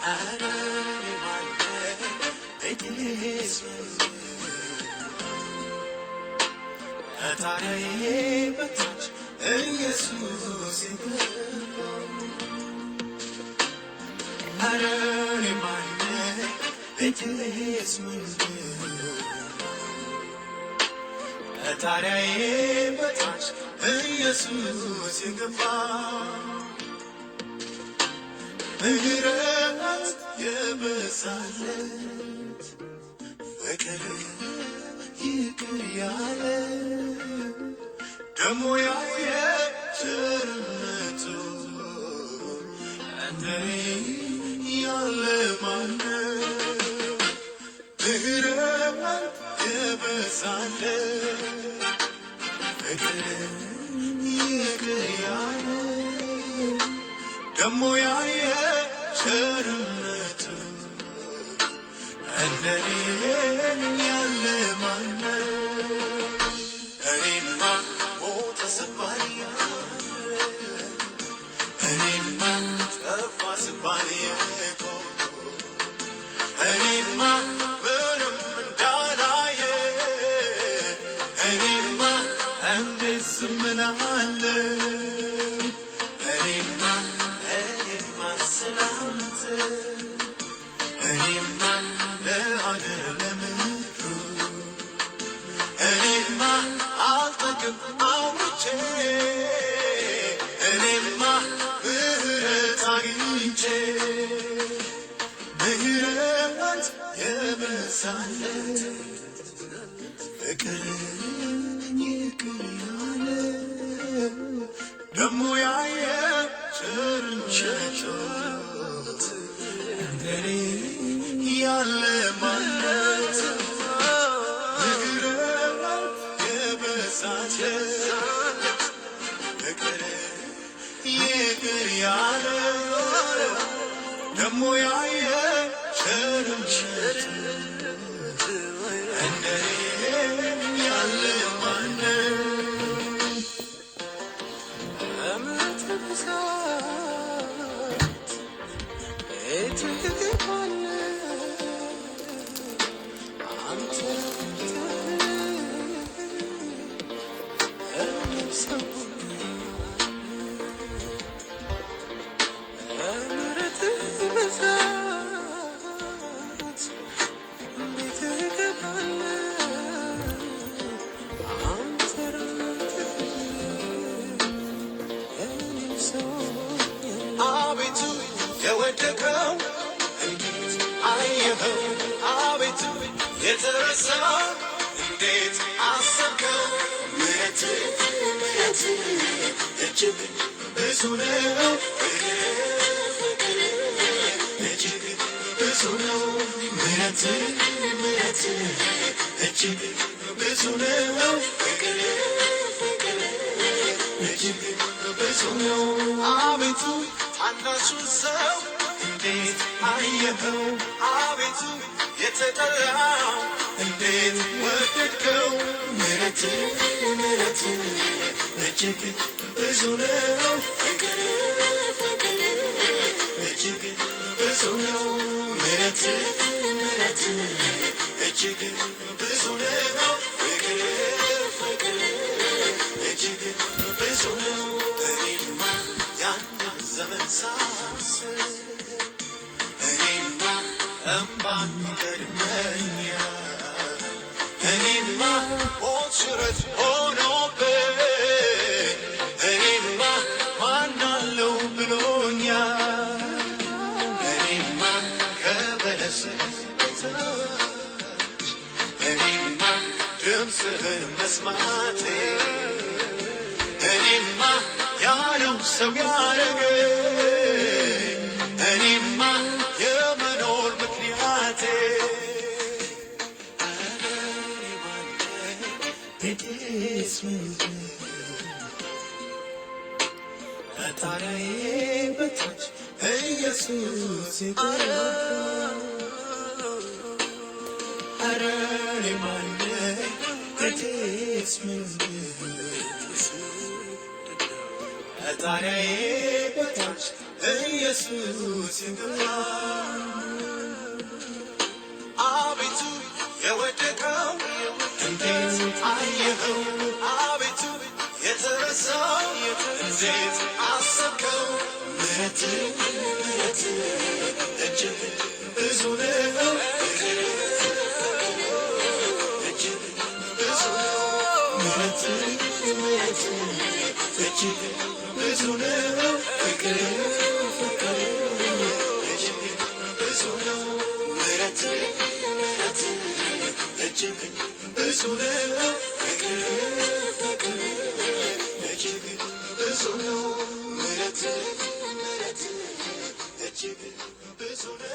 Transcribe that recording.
አረኔ ማነኝ ቤቴስ ከጣሪያዬ በታች ኢየሱስ ይገባል አረኔ ማነኝ ቤቴስ ከጣሪያዬ በታች ኢየሱስ ይገባል ምህረት የበዛለት ፍቅር ይቅር ያለ ደሞ ያየ ቸርነቱ እንደኔ ያለ ማነው? ምህረት የበዛለት ፍቅር ይቅር ያለ ደሞ ያየ ቸርነቱ እንደኔ ያለ ማነው? እኔማ ሞተ ስባል እኔማ ጠፋ ስባል እኔማ ምንም እንዳላየ እኔማ እንዴት ዝም እላለሁ? እኔማ ለአገር ለምድሩ እኔማ አልጠግብ አውርቼ እኔማ ምህረት አግኝቼ ምህረት የበዛለት ፍቅር ይቅር ያለ ደሞ ያየ ቸርነቱ እንደኔ ያለ ማነት ምህረት የበዛለት ፍቅር ይቅር ያለ ደሞ ያየ ቸርነቱ እንደኔ ያለ ማነት አቤቱ የወደቀው እንዴት አየኸው? አቤቱ የተረሳው እንዴት አሰብከው? ምሕረት እጅግ ብዙ ነው፣ እጅግ ብዙ ነው። ምሕረት እጅግ ብዙ ነው፣ እጅግ ብዙ ነው። አቤቱ ታናሹን ሰው እንዴት አየኸው? አቤቱ የተጠራው እንዴት ወደድከው? ምሕረት እጅግ ብዙ ነው፣ እጅግ ብዙ ነው። ምሕረት እጅግ ብዙ ነው፣ እጅግ ብዙ ነው። እኔማ ያንን ዘመን ሳስብ እኔማ እምባን ይገርመኛል። እኔማ ሞት ሽረት ሆኖብኝ እኔማ ማን አለው ብሎኛል። እኔማ ከበለስ በታች እኔማ ድምፅህን መስማቴ እኔማ ያለው ሰው ያረገኝ እኔማ የመኖር ምክንያቴ ቤቴስ ከጣሪያዬ በታች ኢየሱስ ይገባል አረኔ ማነኝ ቤቴስ ከጣሪያዬ በታች ኢየሱስ ይገባ አቤቱ የወደቀው እንዴት አየኸው አቤቱ የተረሳው እንዴት አሰብከው ምሕረት እጅግ ብዙ ነው እጅግ ብዙ ነው ምሕረት እጅግ ብዙ ነው ፍቅር እጅግ ብዙ ነው ምሕረት እጅግ ብዙ ነው ፍቅር እጅግ ብዙ ነው ምሕረት እጅግ ብዙ ነው